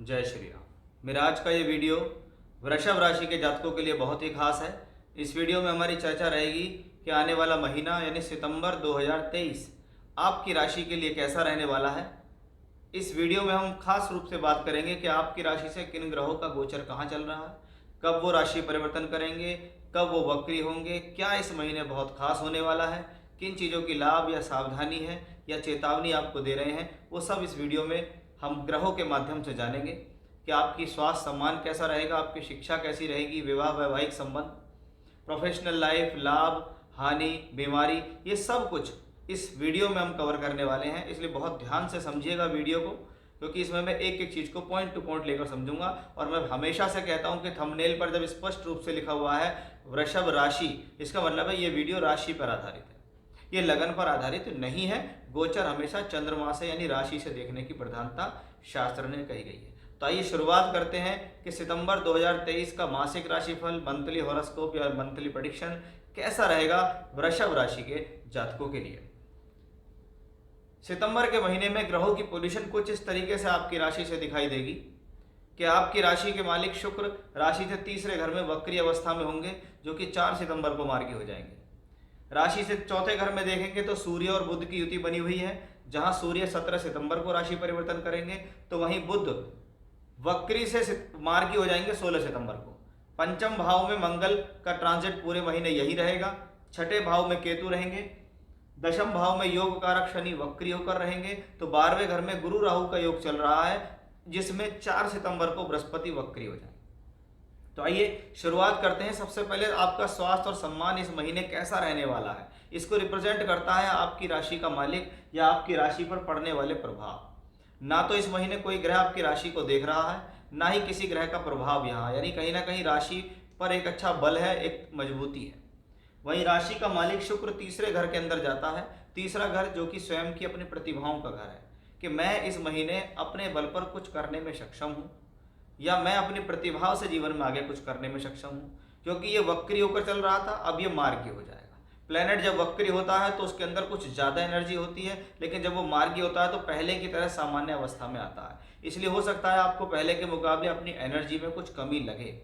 जय श्री राम। मेरा आज का ये वीडियो वृषभ राशि के जातकों के लिए बहुत ही खास है। इस वीडियो में हमारी चर्चा रहेगी कि आने वाला महीना यानी सितंबर 2023 आपकी राशि के लिए कैसा रहने वाला है। इस वीडियो में हम खास रूप से बात करेंगे कि आपकी राशि से किन ग्रहों का गोचर कहाँ चल रहा है, कब वो राशि परिवर्तन करेंगे, कब वो वक्री होंगे, क्या इस महीने बहुत खास होने वाला है, किन चीज़ों की लाभ या सावधानी है या चेतावनी आपको दे रहे हैं, वो सब इस वीडियो में हम ग्रहों के माध्यम से जानेंगे कि आपकी स्वास्थ्य सम्मान कैसा रहेगा, आपकी शिक्षा कैसी रहेगी, विवाह वैवाहिक संबंध, प्रोफेशनल लाइफ, लाभ हानि, बीमारी, ये सब कुछ इस वीडियो में हम कवर करने वाले हैं। इसलिए बहुत ध्यान से समझिएगा वीडियो को, क्योंकि इसमें मैं एक एक चीज़ को पॉइंट टू पॉइंट लेकर समझूंगा। और मैं हमेशा से कहता हूं कि थंबनेल पर जब स्पष्ट रूप से लिखा हुआ है वृषभ राशि, इसका मतलब है ये वीडियो राशि पर आधारित है, ये लगन पर आधारित नहीं है। गोचर हमेशा चंद्रमा से यानी राशि से देखने की प्रधानता शास्त्र ने कही गई है। तो आइए शुरुआत करते हैं कि सितंबर 2023 का मासिक राशिफल, मंथली हॉरोस्कोप या मंथली प्रेडिक्शन कैसा रहेगा वृषभ राशि के जातकों के लिए। सितंबर के महीने में ग्रहों की पोजीशन कुछ इस तरीके से आपकी राशि से दिखाई देगी कि आपकी राशि के मालिक शुक्र राशि से तीसरे घर में वक्री अवस्था में होंगे, जो कि 4 सितंबर को मार्गी हो जाएंगे। राशि से चौथे घर में देखेंगे तो सूर्य और बुध की युति बनी हुई है, जहां सूर्य 17 सितंबर को राशि परिवर्तन करेंगे, तो वहीं बुध वक्री से मार्गी हो जाएंगे 16 सितंबर को। पंचम भाव में मंगल का ट्रांजिट पूरे महीने यही रहेगा। छठे भाव में केतु रहेंगे। दशम भाव में योग कारक शनि वक्री होकर रहेंगे। तो 12वें घर में गुरु राहु का योग चल रहा है, जिसमें 4 सितंबर को बृहस्पति वक्री हो जाएंगे। तो आइए शुरुआत करते हैं। सबसे पहले आपका स्वास्थ्य और सम्मान इस महीने कैसा रहने वाला है, इसको रिप्रेजेंट करता है आपकी राशि का मालिक या आपकी राशि पर पड़ने वाले प्रभाव। ना तो इस महीने कोई ग्रह आपकी राशि को देख रहा है, ना ही किसी ग्रह का प्रभाव यहाँ, यानी कहीं ना कहीं राशि पर एक अच्छा बल है, एक मजबूती है। वहीं राशि का मालिक शुक्र तीसरे घर के अंदर जाता है। तीसरा घर जो कि स्वयं की अपनी प्रतिभाओं का घर है, कि मैं इस महीने अपने बल पर कुछ करने में सक्षम हूँ या मैं अपनी प्रतिभा से जीवन में आगे कुछ करने में सक्षम हूँ। क्योंकि ये वक्री होकर चल रहा था, अब ये मार्गी हो जाएगा। प्लेनेट जब वक्री होता है तो उसके अंदर कुछ ज़्यादा एनर्जी होती है, लेकिन जब वो मार्गी होता है तो पहले की तरह सामान्य अवस्था में आता है। इसलिए हो सकता है आपको पहले के मुकाबले अपनी एनर्जी में कुछ कमी लगे,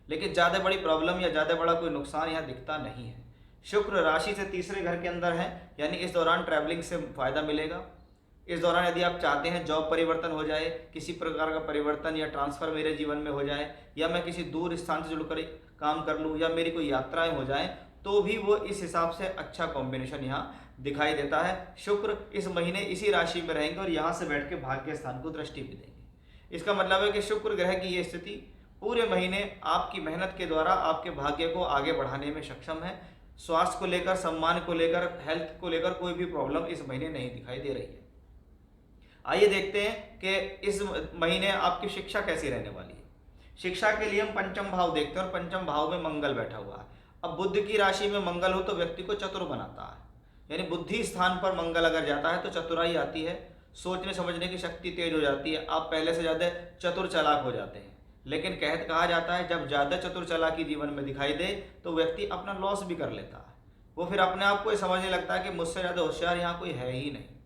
लेकिन ज़्यादा बड़ी प्रॉब्लम या ज़्यादा बड़ा कोई नुकसान यहाँ दिखता नहीं है। शुक्र राशि से तीसरे घर के अंदर है, यानी इस दौरान ट्रैवलिंग से फायदा मिलेगा। इस दौरान यदि आप चाहते हैं जॉब परिवर्तन हो जाए, किसी प्रकार का परिवर्तन या ट्रांसफर मेरे जीवन में हो जाए, या मैं किसी दूर स्थान से जुड़कर काम कर लूँ, या मेरी कोई यात्राएं हो जाएं, तो भी वो इस हिसाब से अच्छा कॉम्बिनेशन यहाँ दिखाई देता है। शुक्र इस महीने इसी राशि में रहेंगे और यहाँ से बैठ के भाग्य स्थान को दृष्टि भी देंगे। इसका मतलब है कि शुक्र ग्रह की ये स्थिति पूरे महीने आपकी मेहनत के द्वारा आपके भाग्य को आगे बढ़ाने में सक्षम है। स्वास्थ्य को लेकर, सम्मान को लेकर, हेल्थ को लेकर कोई भी प्रॉब्लम इस महीने नहीं दिखाई दे रही है। आइए देखते हैं कि इस महीने आपकी शिक्षा कैसी रहने वाली है। शिक्षा के लिए हम पंचम भाव देखते हैं और पंचम भाव में मंगल बैठा हुआ है। अब बुध की राशि में मंगल हो तो व्यक्ति को चतुर बनाता है, यानी बुद्धि स्थान पर मंगल अगर जाता है तो चतुराई आती है, सोचने समझने की शक्ति तेज हो जाती है, आप पहले से ज़्यादा चतुर चालाक हो जाते हैं। लेकिन कहा जाता है जब ज़्यादा चतुर चालाकी जीवन में दिखाई दे तो व्यक्ति अपना लॉस भी कर लेता है। वो फिर अपने आप को समझने लगता है कि मुझसे ज़्यादा होशियार यहाँ कोई है ही नहीं।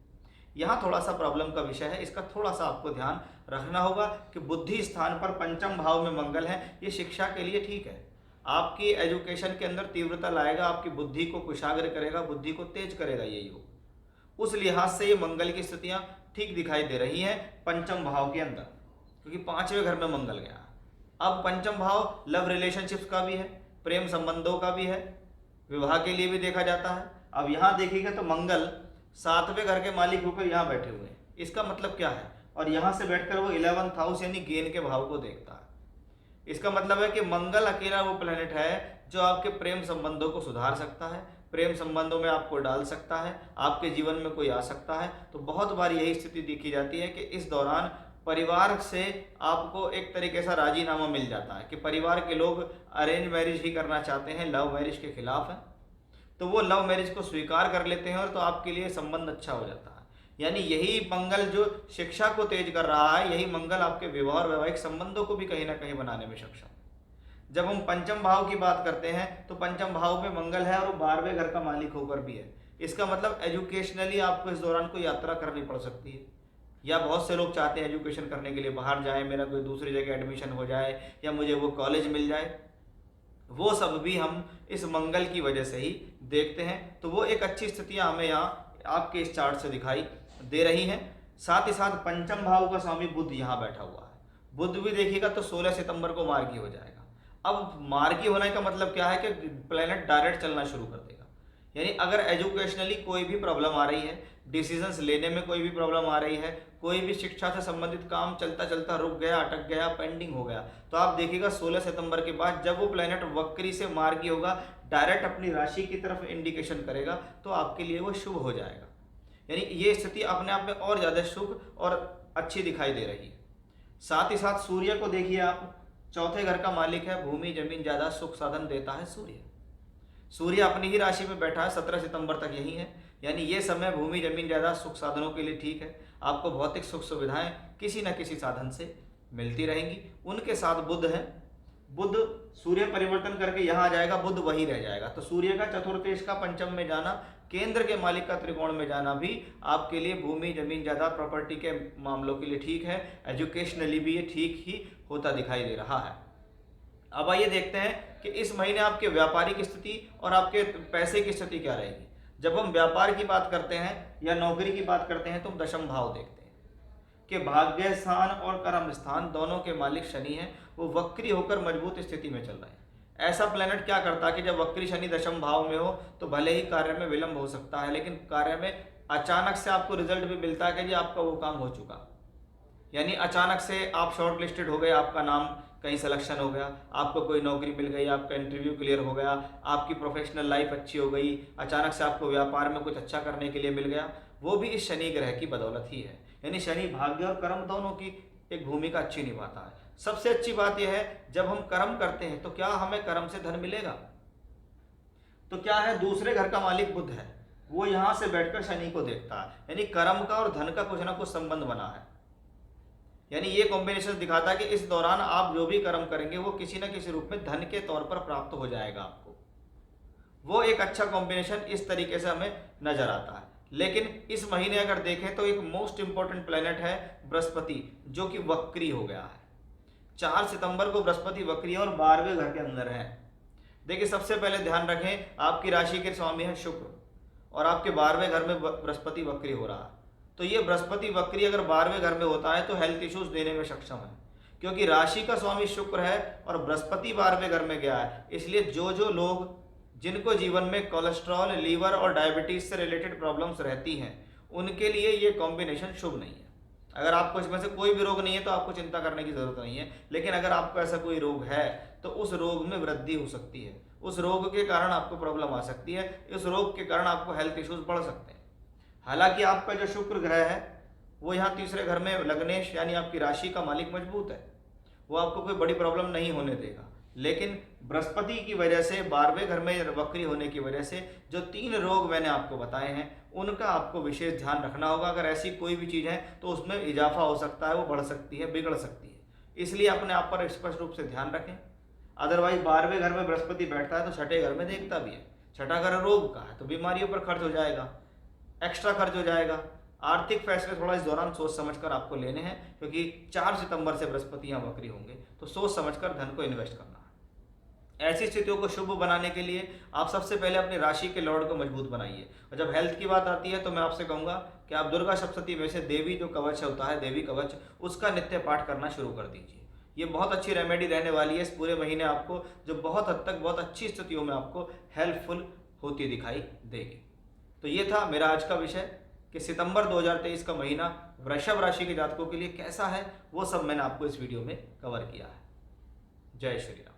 यहाँ थोड़ा सा प्रॉब्लम का विषय है, इसका थोड़ा सा आपको ध्यान रखना होगा कि बुद्धि स्थान पर पंचम भाव में मंगल है। ये शिक्षा के लिए ठीक है, आपकी एजुकेशन के अंदर तीव्रता लाएगा, आपकी बुद्धि को कुशाग्र करेगा, बुद्धि को तेज करेगा ये योग। उस लिहाज से ये मंगल की स्थितियाँ ठीक दिखाई दे रही हैं पंचम भाव के अंदर, क्योंकि 5वें घर में मंगल गया। अब पंचम भाव लव रिलेशनशिप्स का भी है, प्रेम संबंधों का भी है, विवाह के लिए भी देखा जाता है। अब यहाँ देखिएगा तो मंगल 7वें घर के मालिक होकर यहाँ बैठे हुए हैं। इसका मतलब क्या है, और यहाँ से बैठकर वो 11th हाउस यानी गेन के भाव को देखता है। इसका मतलब है कि मंगल अकेला वो प्लेनेट है जो आपके प्रेम संबंधों को सुधार सकता है, प्रेम संबंधों में आपको डाल सकता है, आपके जीवन में कोई आ सकता है। तो बहुत बार यही स्थिति देखी जाती है कि इस दौरान परिवार से आपको एक तरीके से राजीनामा मिल जाता है कि परिवार के लोग अरेंज मैरिज ही करना चाहते हैं, लव मैरिज के खिलाफ हैं, तो वो लव मैरिज को स्वीकार कर लेते हैं और तो आपके लिए संबंध अच्छा हो जाता है। यानी यही मंगल जो शिक्षा को तेज कर रहा है, यही मंगल आपके विवाह और वैवाहिक संबंधों को भी कहीं ना कहीं बनाने में सक्षम है। जब हम पंचम भाव की बात करते हैं तो पंचम भाव में मंगल है और वो 12वें घर का मालिक होकर भी है। इसका मतलब एजुकेशनली आपको इस दौरान कोई यात्रा करनी पड़ सकती है, या बहुत से लोग चाहते हैं एजुकेशन करने के लिए बाहर जाए, मेरा कोई दूसरी जगह एडमिशन हो जाए या मुझे वो कॉलेज मिल जाए, वो सब भी हम इस मंगल की वजह से ही देखते हैं। तो वो एक अच्छी स्थितियां हमें यहाँ आपके इस चार्ट से दिखाई दे रही हैं। साथ ही साथ पंचम भाव का स्वामी बुध यहाँ बैठा हुआ है। बुध भी देखिएगा तो 16 सितंबर को मार्गी हो जाएगा। अब मार्गी होने का मतलब क्या है कि प्लेनेट डायरेक्ट चलना शुरू कर देगा। यानी अगर एजुकेशनली कोई भी प्रॉब्लम आ रही है, डिसीजंस लेने में कोई भी प्रॉब्लम आ रही है, कोई भी शिक्षा से संबंधित काम चलता चलता रुक गया, अटक गया, पेंडिंग हो गया, तो आप देखिएगा 16 सितंबर के बाद जब वो प्लेनेट वक्री से मार्गी होगा, डायरेक्ट अपनी राशि की तरफ इंडिकेशन करेगा, तो आपके लिए वो शुभ हो जाएगा। यानी ये स्थिति अपने आप में और ज़्यादा शुभ और अच्छी दिखाई दे रही है। साथ ही साथ सूर्य को देखिए आप, चौथे घर का मालिक है, भूमि जमीन ज़्यादा सुख साधन देता है सूर्य। सूर्य अपनी ही राशि में बैठा है, 17 सितंबर तक यही है। यानी ये समय भूमि जमीन ज़्यादा सुख साधनों के लिए ठीक है। आपको भौतिक सुख सुविधाएं किसी न किसी साधन से मिलती रहेंगी। उनके साथ बुध है, बुध सूर्य परिवर्तन करके यहाँ आ जाएगा, बुध वही रह जाएगा। तो सूर्य का चतुर्थेश का पंचम में जाना, केंद्र के मालिक का त्रिकोण में जाना भी आपके लिए भूमि जमीन जायदाद प्रॉपर्टी के मामलों के लिए ठीक है। एजुकेशनली भी ये ठीक ही होता दिखाई दे रहा है। अब आइए देखते हैं कि इस महीने आपके व्यापारिक स्थिति और आपके पैसे की स्थिति क्या रहेगी। जब हम व्यापार की बात करते हैं या नौकरी की बात करते हैं तो हम दशम भाव देखते हैं कि भाग्य स्थान और कर्म स्थान दोनों के मालिक शनि हैं, वो वक्री होकर मजबूत स्थिति में चल रहे हैं। ऐसा प्लेनेट क्या करता है कि जब वक्री शनि दशम भाव में हो तो भले ही कार्य में विलंब हो सकता है, लेकिन कार्य में अचानक से आपको रिजल्ट भी मिलता है कि जी आपका वो काम हो चुका। यानी अचानक से आप शॉर्ट लिस्टेड हो गए, आपका नाम कहीं सिलेक्शन हो गया, आपको कोई नौकरी मिल गई, आपका इंटरव्यू क्लियर हो गया, आपकी प्रोफेशनल लाइफ अच्छी हो गई, अचानक से आपको व्यापार में कुछ अच्छा करने के लिए मिल गया, वो भी इस शनि ग्रह की बदौलत ही है। यानी शनि भाग्य और कर्म दोनों की एक भूमिका अच्छी निभाता है। सबसे अच्छी बात यह है, जब हम कर्म करते हैं तो क्या हमें कर्म से धन मिलेगा? तो क्या है, दूसरे घर का मालिक बुध है, वो यहां से बैठकर शनि को देखता है। यानी कर्म का और धन का कुछ ना कुछ संबंध बना है। यानी ये कॉम्बिनेशन दिखाता है कि इस दौरान आप जो भी कर्म करेंगे वो किसी न किसी रूप में धन के तौर पर प्राप्त हो जाएगा आपको। वो एक अच्छा कॉम्बिनेशन इस तरीके से हमें नजर आता है। लेकिन इस महीने अगर देखें तो एक मोस्ट इंपॉर्टेंट प्लेनेट है बृहस्पति, जो कि वक्री हो गया है। 4 सितंबर को बृहस्पति वक्री और 12वें घर के अंदर है। देखिए, सबसे पहले ध्यान रखें, आपकी राशि के स्वामी है शुक्र और आपके 12वें घर में बृहस्पति वक्री हो रहा है। तो ये बृहस्पति वक्री अगर 12वें घर में होता है तो हेल्थ इश्यूज देने में सक्षम है, क्योंकि राशि का स्वामी शुक्र है और बृहस्पति 12वें घर में गया है। इसलिए जो लोग जिनको जीवन में कोलेस्ट्रॉल, लीवर और डायबिटीज से रिलेटेड प्रॉब्लम्स रहती हैं, उनके लिए ये कॉम्बिनेशन शुभ नहीं है। अगर आपको इसमें से कोई भी रोग नहीं है तो आपको चिंता करने की जरूरत नहीं है, लेकिन अगर आपको ऐसा कोई रोग है तो उस रोग में वृद्धि हो सकती है, उस रोग के कारण आपको प्रॉब्लम आ सकती है, इस रोग के कारण आपको हेल्थ इश्यूज बढ़ सकते हैं। हालांकि आपका जो शुक्र ग्रह है वो यहाँ तीसरे घर में लग्नेश यानी आपकी राशि का मालिक मजबूत है, वो आपको कोई बड़ी प्रॉब्लम नहीं होने देगा। लेकिन बृहस्पति की वजह से 12वें घर में वक्री होने की वजह से जो 3 रोग मैंने आपको बताए हैं उनका आपको विशेष ध्यान रखना होगा। अगर ऐसी कोई भी चीज़ है तो उसमें इजाफा हो सकता है, वो बढ़ सकती है, बिगड़ सकती है, इसलिए अपने आप पर स्पष्ट रूप से ध्यान रखें। अदरवाइज 12वें घर में बृहस्पति बैठता है तो छठे घर में देखता भी है, छठा घर रोग का है तो बीमारियों पर खर्च हो जाएगा, एक्स्ट्रा खर्च हो जाएगा। आर्थिक फैसले थोड़ा इस दौरान सोच समझकर आपको लेने हैं, क्योंकि 4 सितंबर से बृहस्पति यहाँ वक्री होंगे, तो सोच समझकर धन को इन्वेस्ट करना है। ऐसी स्थितियों को शुभ बनाने के लिए आप सबसे पहले अपनी राशि के लॉर्ड को मजबूत बनाइए। और जब हेल्थ की बात आती है तो मैं आपसे कहूँगा कि आप दुर्गा सप्तशती में से देवी जो कवच होता है, देवी कवच, उसका नित्य पाठ करना शुरू कर दीजिए। ये बहुत अच्छी रेमेडी रहने वाली है इस पूरे महीने आपको, जो बहुत हद तक बहुत अच्छी स्थितियों में आपको हेल्पफुल होती दिखाई देगी। तो ये था मेरा आज का विषय कि सितंबर 2023 का महीना वृषभ राशि के जातकों के लिए कैसा है, वो सब मैंने आपको इस वीडियो में कवर किया है। जय श्री राम।